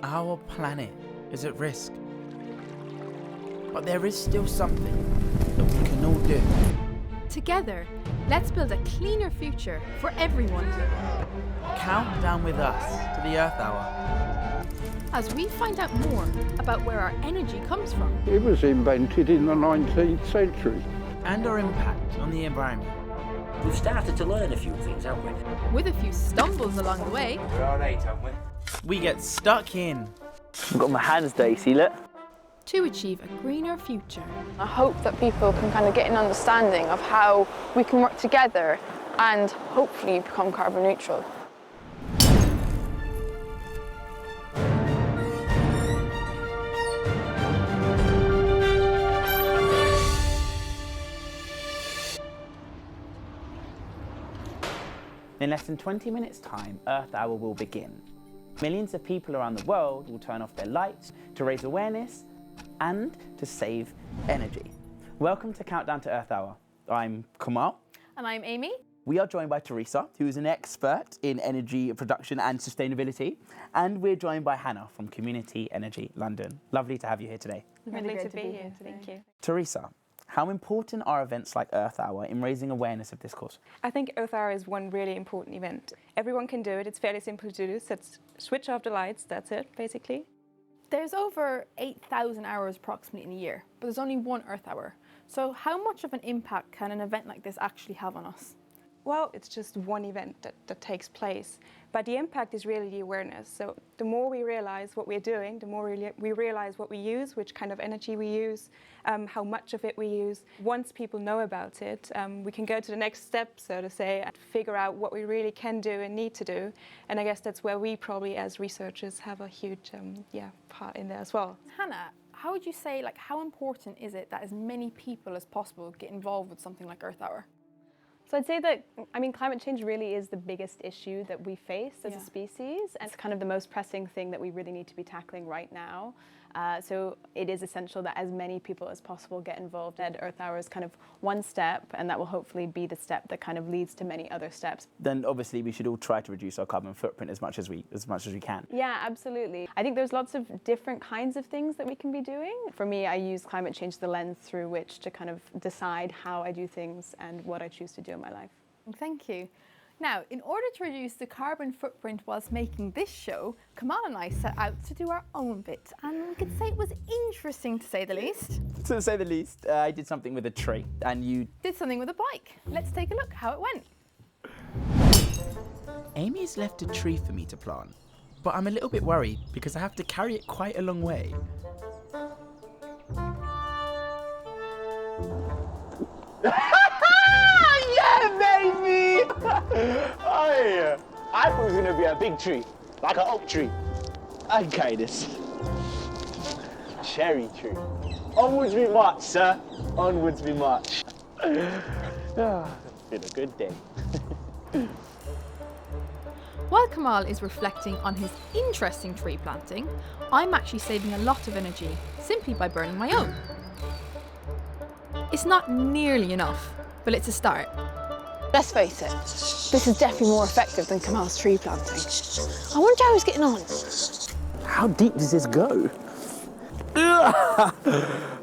Our planet is at risk. But there is still something that we can all do. Together, let's build a cleaner future for everyone. Count down with us to the Earth Hour. As we find out more about where our energy comes from. It was invented in the 19th century. And our impact on the environment. We've started to learn a few things, haven't we? With a few stumbles along the way. We're all right, haven't we? We get stuck in. I've got my hands dirty, see, look. To achieve a greener future. I hope that people can kind of get an understanding of how we can work together and hopefully become carbon neutral. In less than 20 minutes' time, Earth Hour will begin. Millions of people around the world will turn off their lights to raise awareness and to save energy. Welcome to Countdown to Earth Hour. I'm Kamal. And I'm Amy. We are joined by Teresa, who is an expert in energy production and sustainability. And we're joined by Hannah from Community Energy London. Lovely to have you here today. Really great to be here. Thank you. Teresa, how important are events like Earth Hour in raising awareness of this cause? I think Earth Hour is one really important event. Everyone can do it. It's fairly simple to do. So it's switch off the lights. That's it, basically. There's over 8,000 hours approximately in a year, but there's only one Earth Hour. So how much of an impact can an event like this actually have on us? Well, it's just one event that takes place. But the impact is really the awareness. So the more we realize what we're doing, the more we realize what we use, which kind of energy we use, how much of it we use. Once people know about it, we can go to the next step, so to say, and figure out what we really can do and need to do. And I guess that's where we probably, as researchers, have a huge part in there as well. Hannah, how would you say, how important is it that as many people as possible get involved with something like Earth Hour? So I'd say that, climate change really is the biggest issue that we face as a species, and it's kind of the most pressing thing that we really need to be tackling right now. So it is essential that as many people as possible get involved. And Earth Hour is kind of one step, and that will hopefully be the step that kind of leads to many other steps. Then obviously we should all try to reduce our carbon footprint as much as we can. Yeah, absolutely. I think there's lots of different kinds of things that we can be doing. For me, I use climate change as the lens through which to kind of decide how I do things and what I choose to do in my life. Thank you. Now, in order to reduce the carbon footprint whilst making this show, Kamal and I set out to do our own bit, and we could say it was interesting to say the least. To say the least, I did something with a tree, and you Did something with a bike. Let's take a look how it went. Amy's left a tree for me to plant, but I'm a little bit worried because I have to carry it quite a long way. Oh, I thought it was going to be a big tree, like an oak tree. I can carry this. Cherry tree. Onwards we march, sir. Onwards we march. It's been a good day. While Kamal is reflecting on his interesting tree planting, I'm actually saving a lot of energy simply by burning my own. It's not nearly enough, but it's a start. Let's face it, this is definitely more effective than Kamal's tree planting. I wonder how he's getting on. How deep does this go?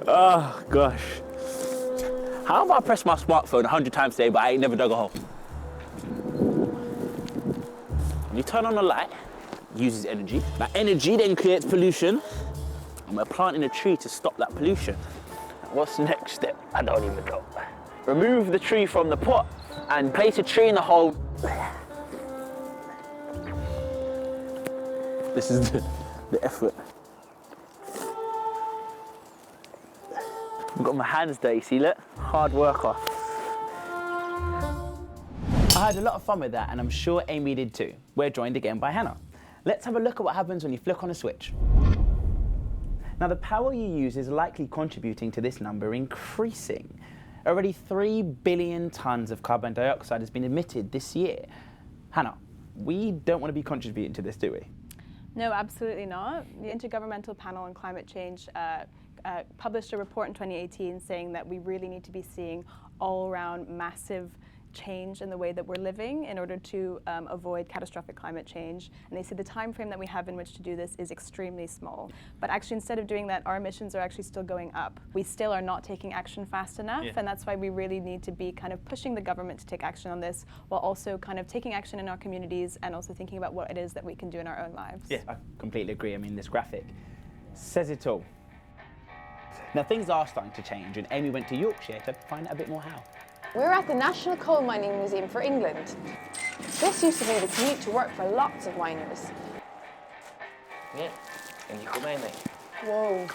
Oh, gosh. How have I pressed my smartphone 100 times today, but I ain't never dug a hole? When you turn on the light, it uses energy. That energy then creates pollution, and we're planting a tree to stop that pollution. What's the next step? I don't even know. Remove the tree from the pot and place a tree in the hole. This is the effort. I've got my hands dirty, see, look? Hard worker. I had a lot of fun with that, and I'm sure Amy did too. We're joined again by Hannah. Let's have a look at what happens when you flick on a switch. Now, the power you use is likely contributing to this number increasing. Already 3 billion tonnes of carbon dioxide has been emitted this year. Hannah, we don't want to be contributing to this, do we? No, absolutely not. The Intergovernmental Panel on Climate Change published a report in 2018 saying that we really need to be seeing all-around massive change in the way that we're living in order to avoid catastrophic climate change. And they say the time frame that we have in which to do this is extremely small. But actually, instead of doing that, our emissions are actually still going up. We still are not taking action fast enough, and that's why we really need to be kind of pushing the government to take action on this, while also kind of taking action in our communities and also thinking about what it is that we can do in our own lives. Yeah, I completely agree. I mean, this graphic says it all. Now, things are starting to change, and Amy went to Yorkshire to find out a bit more how. We're at the National Coal Mining Museum for England. This used to be the commute to work for lots of miners. Yeah, and you come in, mate. Whoa.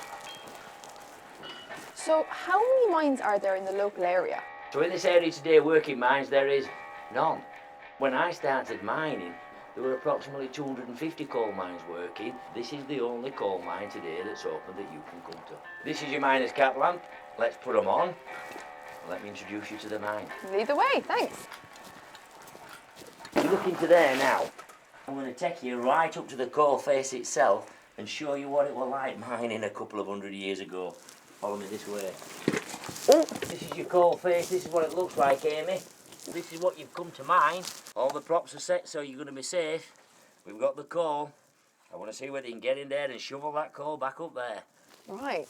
So how many mines are there in the local area? So in this area today, working mines, there is none. When I started mining, there were approximately 250 coal mines working. This is the only coal mine today that's open that you can come to. This is your miner's cap lamp. Let's put them on. Let me introduce you to the mine. Lead the way, thanks. You look into there now. I'm going to take you right up to the coal face itself and show you what it was like mining a couple of 100 years ago. Follow me this way. Oh, this is your coal face. This is what it looks like, Amy. This is what you've come to mine. All the props are set, so you're going to be safe. We've got the coal. I want to see whether you can get in there and shovel that coal back up there. Right.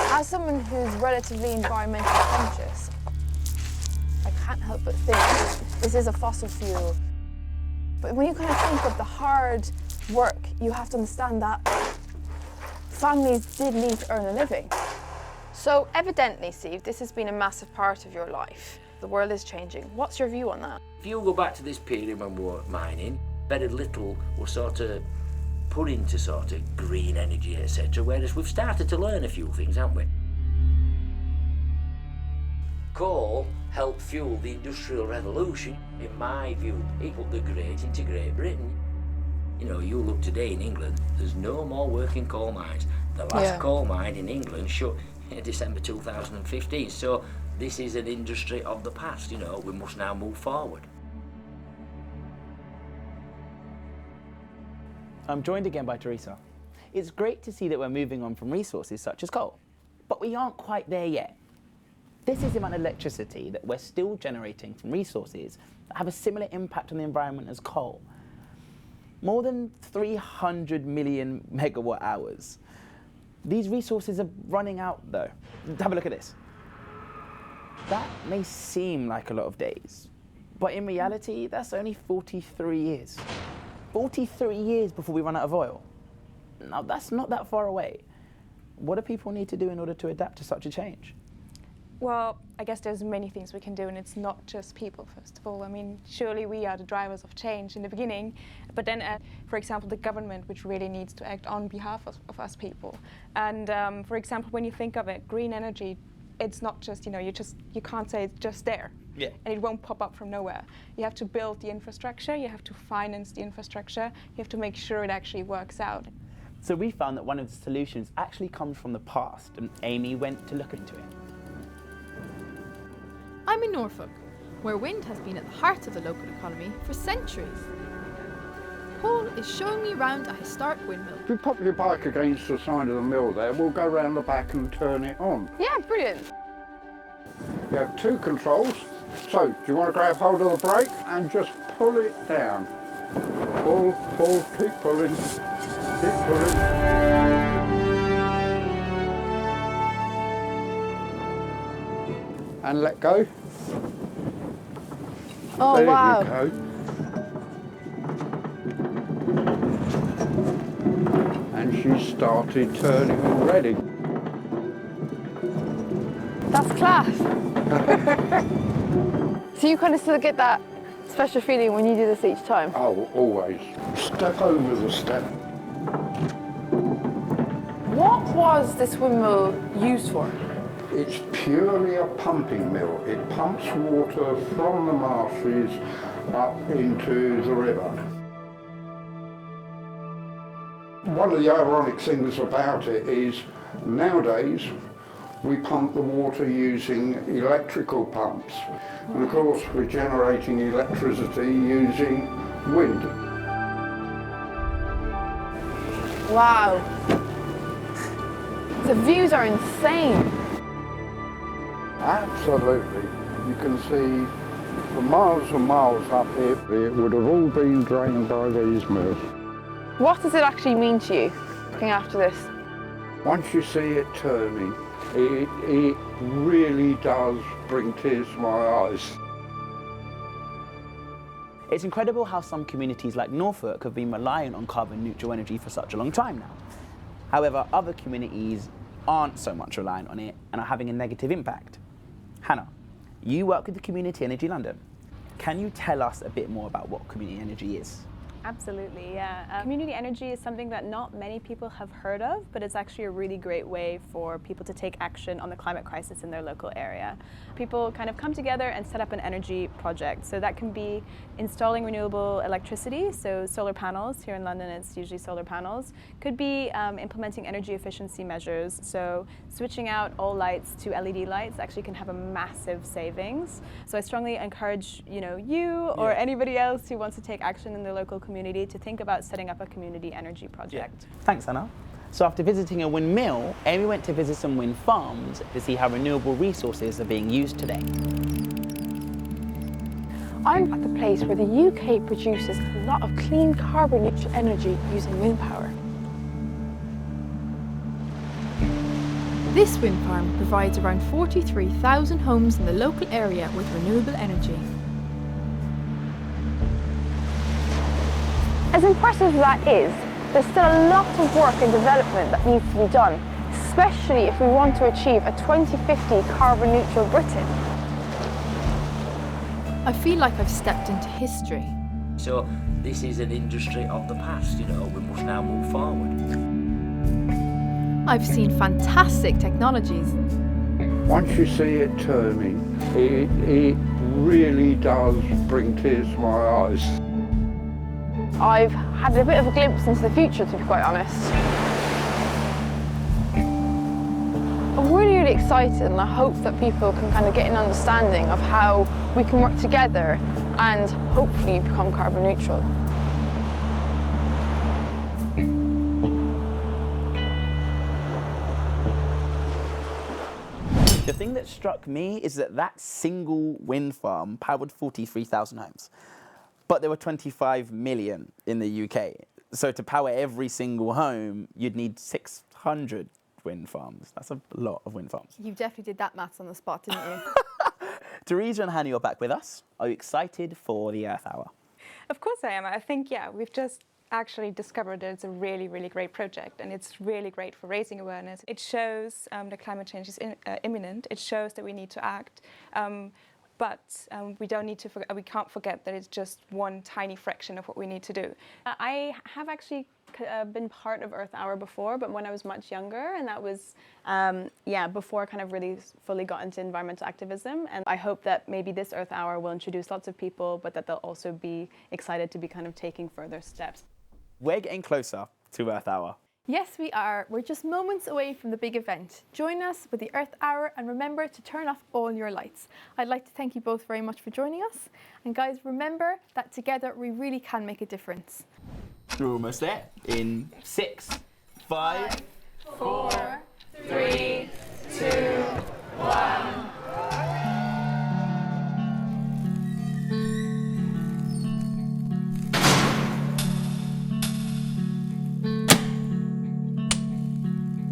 As someone who's relatively environmentally conscious, I can't help but think this is a fossil fuel. But when you kind of think of the hard work, you have to understand that families did need to earn a living. So evidently, Steve, this has been a massive part of your life. The world is changing. What's your view on that? If you go back to this period when we were mining, very little was sort of put into sort of green energy, etc. Whereas we've started to learn a few things, haven't we? Coal helped fuel the Industrial Revolution. In my view, it put the great into Great Britain. You know, you look today in England, there's no more working coal mines. The last coal mine in England shut in December 2015. So this is an industry of the past, you know, we must now move forward. I'm joined again by Teresa. It's great to see that we're moving on from resources such as coal, but we aren't quite there yet. This is the amount of electricity that we're still generating from resources that have a similar impact on the environment as coal. More than 300 million megawatt hours. These resources are running out though. Have a look at this. That may seem like a lot of days, but in reality, that's only 43 years. 43 years before we run out of oil. Now, that's not that far away. What do people need to do in order to adapt to such a change? Well, I guess there's many things we can do, and it's not just people, first of all. I mean, surely we are the drivers of change in the beginning, but then, for example, the government, which really needs to act on behalf of us people. And for example, when you think of it, green energy, it's not just, you know, you can't say it's just there. Yeah. And it won't pop up from nowhere. You have to build the infrastructure, you have to finance the infrastructure, you have to make sure it actually works out. So we found that one of the solutions actually comes from the past, and Amy went to look into it. I'm in Norfolk, where wind has been at the heart of the local economy for centuries. Paul is showing me around a historic windmill. If you pop your bike against the side of the mill there, we'll go round the back and turn it on. Yeah, brilliant. You have two controls. So, do you want to grab hold of the brake and just pull it down? Pull, pull, keep pulling, keep pulling. And let go. Oh, there wow. you go. And she started turning already. That's class. So you kind of still get that special feeling when you do this each time? Oh, always. Step over the step. What was this windmill used for? It's purely a pumping mill. It pumps water from the marshes up into the river. One of the ironic things about it is nowadays we pump the water using electrical pumps. And of course we're generating electricity using wind. Wow. The views are insane. Absolutely. You can see for miles and miles up here. It would have all been drained by these mills. What does it actually mean to you, looking after this? Once you see it turning, it really does bring tears to my eyes. It's incredible how some communities like Norfolk have been reliant on carbon neutral energy for such a long time now. However, other communities aren't so much reliant on it and are having a negative impact. Hannah, you work with the Community Energy London. Can you tell us a bit more about what community energy is? Absolutely, yeah. Community energy is something that not many people have heard of, but it's actually a really great way for people to take action on the climate crisis in their local area. People kind of come together and set up an energy project. So that can be installing renewable electricity, so solar panels. Here in London, it's usually solar panels. Could be implementing energy efficiency measures. So switching out all lights to LED lights actually can have a massive savings. So I strongly encourage, you or anybody else who wants to take action in their local community to think about setting up a community energy project. Thanks, Hannah. So after visiting a windmill, Amy went to visit some wind farms to see how renewable resources are being used today. I'm at the place where the UK produces a lot of clean carbon neutral energy using wind power. This wind farm provides around 43,000 homes in the local area with renewable energy. As impressive as that is, there's still a lot of work and development that needs to be done, especially if we want to achieve a 2050 carbon neutral Britain. I feel like I've stepped into history. So this is an industry of the past, we must now move forward. I've seen fantastic technologies. Once you see it turning, it really does bring tears to my eyes. I've had a bit of a glimpse into the future, to be quite honest. I'm really excited, and I hope that people can kind of get an understanding of how we can work together and hopefully become carbon neutral. The thing that struck me is that single wind farm powered 43,000 homes. But there were 25 million in the UK. So to power every single home, you'd need 600 wind farms. That's a lot of wind farms. You definitely did that maths on the spot, didn't you? Teresa and Hannah, you're back with us. Are you excited for the Earth Hour? Of course I am. I think, we've just actually discovered that it's a really, really great project, and it's really great for raising awareness. It shows that climate change is imminent. It shows that we need to act. But we can't forget that it's just one tiny fraction of what we need to do. I have actually been part of Earth Hour before, but when I was much younger, and that was, before I kind of really fully got into environmental activism. And I hope that maybe this Earth Hour will introduce lots of people, but that they'll also be excited to be kind of taking further steps. We're getting closer to Earth Hour. Yes, we are. We're just moments away from the big event. Join us with the Earth Hour and remember to turn off all your lights. I'd like to thank you both very much for joining us. And guys, remember that together we really can make a difference. We're almost there. In 6, 5, 4, 3, 2, 1.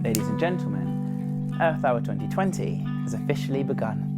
Ladies and gentlemen, Earth Hour 2020 has officially begun.